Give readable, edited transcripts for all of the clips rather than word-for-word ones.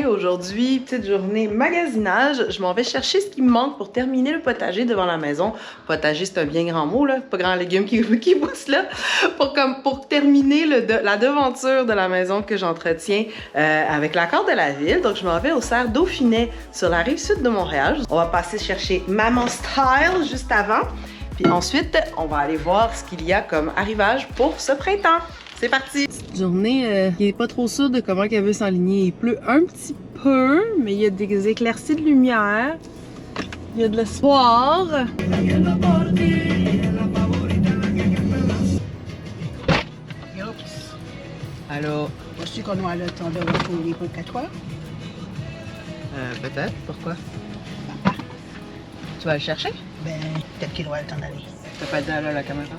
Aujourd'hui, petite journée magasinage, je m'en vais chercher ce qui me manque pour terminer le potager devant la maison. Potager, c'est un bien grand mot, là, pas grand légume qui pousse là. Pour terminer la devanture de la maison que j'entretiens avec l'accord de la ville. Donc, je m'en vais au cerf Dauphinet sur la rive sud de Montréal. On va passer chercher Maman Style juste avant. Puis ensuite, on va aller voir ce qu'il y a comme arrivage pour ce printemps. C'est parti! Cette journée qui est pas trop sûre de comment qu'elle veut s'enligner. Il pleut un petit peu, mais il y a des éclaircies de lumière. Il y a de l'espoir. Allô? Penses-tu qu'on aura le temps de retourner pour 4 heures? Peut-être. Pourquoi? Papa. Tu vas le chercher? Ben, peut-être qu'il aura le temps d'aller. T'as pas dit allô à la caméra?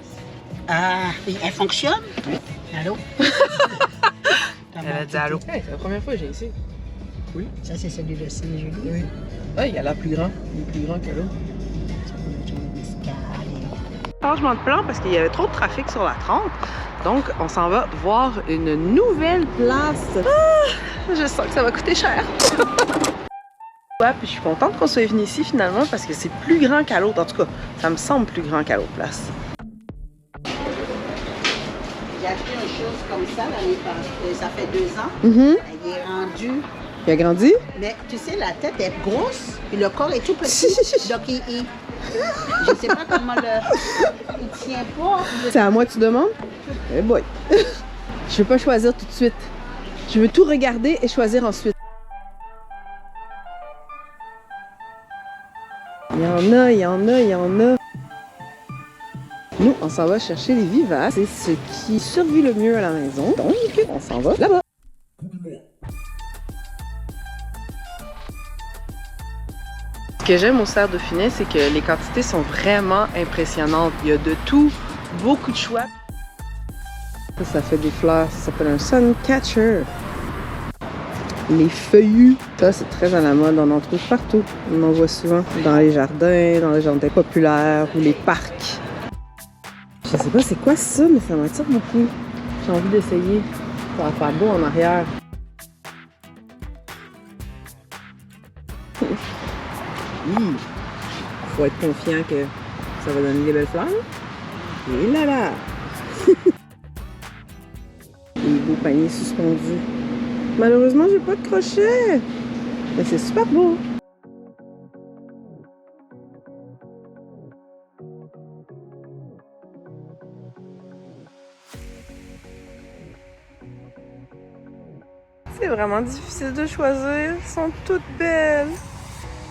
Ah, elle fonctionne? Oui. Allô? Elle a dit allô. Hey, c'est la première fois que j'ai ici. Oui. Ça, c'est celui de Saint-Julie? Oui. Ah, il y a l'air plus grand. Il est plus grand que l'autre. Changement de plan parce qu'il y avait trop de trafic sur la 30. Donc, on s'en va voir une nouvelle place. Ah, je sens que ça va coûter cher. Ouais, puis je suis contente qu'on soit venu ici finalement parce que c'est plus grand qu'à l'autre. En tout cas, ça me semble plus grand qu'à l'autre place. J'ai acheté une chose comme ça l'année passée. Ça fait 2 ans. Il est rendu. Il a grandi? Mais tu sais, la tête est grosse et le corps est tout petit. Donc, je sais pas comment il tient pas. C'est à moi que tu demandes? Eh boy! Je veux pas choisir tout de suite. Je veux tout regarder et choisir ensuite. Il y en a, il y en a, il y en a. Nous, on s'en va chercher les vivaces. C'est ce qui survit le mieux à la maison. Donc, on s'en va là-bas. Ce que j'aime au cerf Dauphinet, c'est que les quantités sont vraiment impressionnantes. Il y a de tout, beaucoup de choix. Ça fait des fleurs, ça s'appelle un Suncatcher. Les feuillus, ça c'est très à la mode, on en trouve partout. On en voit souvent dans les jardins populaires ou les parcs. Je sais pas c'est quoi ça, mais ça m'attire beaucoup. J'ai envie d'essayer. Ça va faire beau en arrière. Faut être confiant que ça va donner des belles fleurs. Et là là! Les beaux paniers suspendus. Malheureusement, j'ai pas de crochet. Mais c'est super beau. C'est vraiment difficile de choisir. Elles sont toutes belles.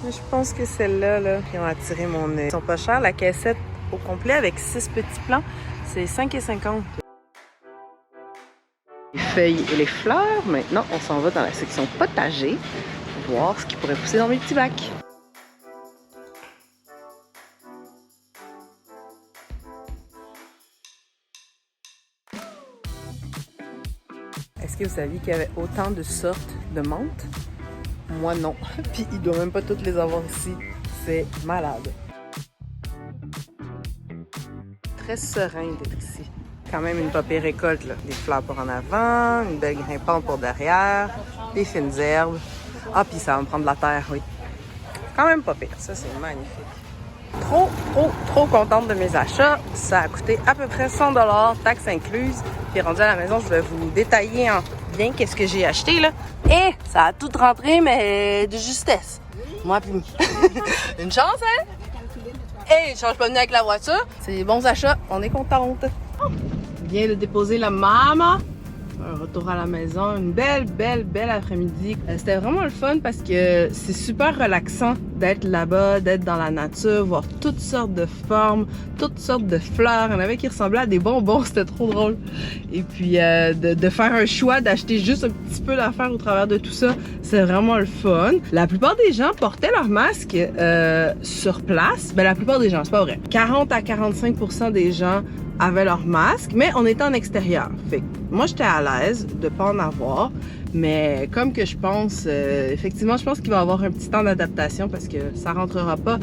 Mais je pense que celles-là, là, qui ont attiré mon œil. Elles sont pas chères. La caissette au complet avec 6 petits plants, c'est 5,50 $. Les feuilles et les fleurs. Maintenant, on s'en va dans la section potager pour voir ce qui pourrait pousser dans mes petits bacs. Est-ce que vous saviez qu'il y avait autant de sortes de menthe? Moi, non. Puis, il doit même pas toutes les avoir ici. C'est malade. Très serein d'être ici. Quand même une papier récolte, là. Des fleurs pour en avant, une belle grimpante pour derrière, des fines herbes. Ah, puis ça va me prendre de la terre, oui. Quand même pas pire. Ça, c'est magnifique. Trop contente de mes achats. Ça a coûté à peu près 100 $, taxes incluses. Puis rendu à la maison, je vais vous détailler en bien qu'est-ce que j'ai acheté, là. Et ça a tout rentré, mais de justesse. Moi, puis une chance, hein? Et je suis pas venue avec la voiture. C'est des bons achats. On est contente. Vient de déposer la maman. Un retour à la maison, une belle après-midi. C'était vraiment le fun parce que c'est super relaxant d'être là-bas, d'être dans la nature, voir toutes sortes de formes, toutes sortes de fleurs. Il y en avait qui ressemblaient à des bonbons, c'était trop drôle. Et puis de faire un choix, d'acheter juste un petit peu d'affaires au travers de tout ça, c'est vraiment le fun. La plupart des gens portaient leur masque sur place. Ben la plupart des gens, c'est pas vrai. 40 à 45% des gens avaient leur masque, mais on était en extérieur. Fait que moi, j'étais à l'aise de pas en avoir, mais comme que je pense, effectivement, je pense qu'il va y avoir un petit temps d'adaptation parce que ça rentrera pas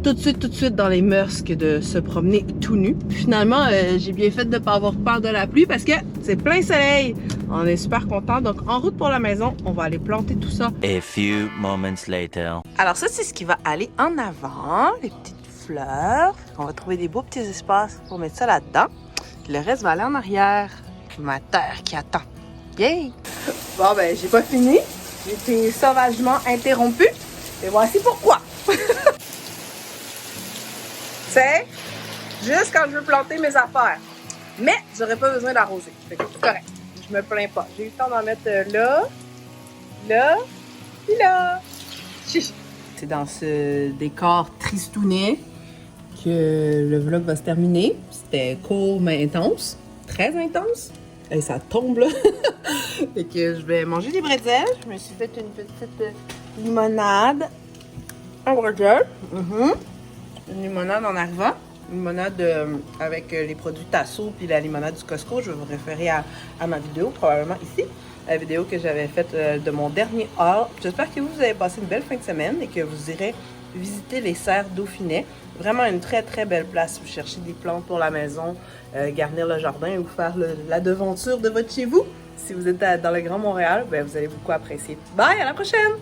tout de suite dans les mœurs que de se promener tout nu. Finalement, j'ai bien fait de pas avoir peur de la pluie parce que c'est plein soleil. On est super contents. Donc, en route pour la maison, on va aller planter tout ça. A few moments later. Alors ça, c'est ce qui va aller en avant, les petites fleurs. On va trouver des beaux petits espaces pour mettre ça là-dedans. Le reste va aller en arrière. Ma terre qui attend. Yay! Bon, ben, j'ai pas fini. J'ai été sauvagement interrompue. Et voici pourquoi. C'est juste quand je veux planter mes affaires. Mais j'aurais pas besoin d'arroser. Fait que c'est correct. Je me plains pas. J'ai eu le temps d'en mettre là, là, puis là. C'est dans ce décor tristounet que le vlog va se terminer. C'était court mais intense. Très intense. Et ça tombe là. Fait que je vais manger des bretzels. Je me suis fait une petite limonade. Un bretzel. Une limonade en arrivant. Une limonade avec les produits Tasso puis la limonade du Costco. Je vais vous référer à ma vidéo, probablement ici. La vidéo que j'avais faite de mon dernier haul. J'espère que vous avez passé une belle fin de semaine et que vous irez visiter les serres Dauphinet. Vraiment une très très belle place. Vous cherchez des plantes pour la maison, garnir le jardin ou faire la devanture de votre chez vous. Si vous êtes dans le Grand Montréal, ben, vous allez beaucoup apprécier. Bye, à la prochaine!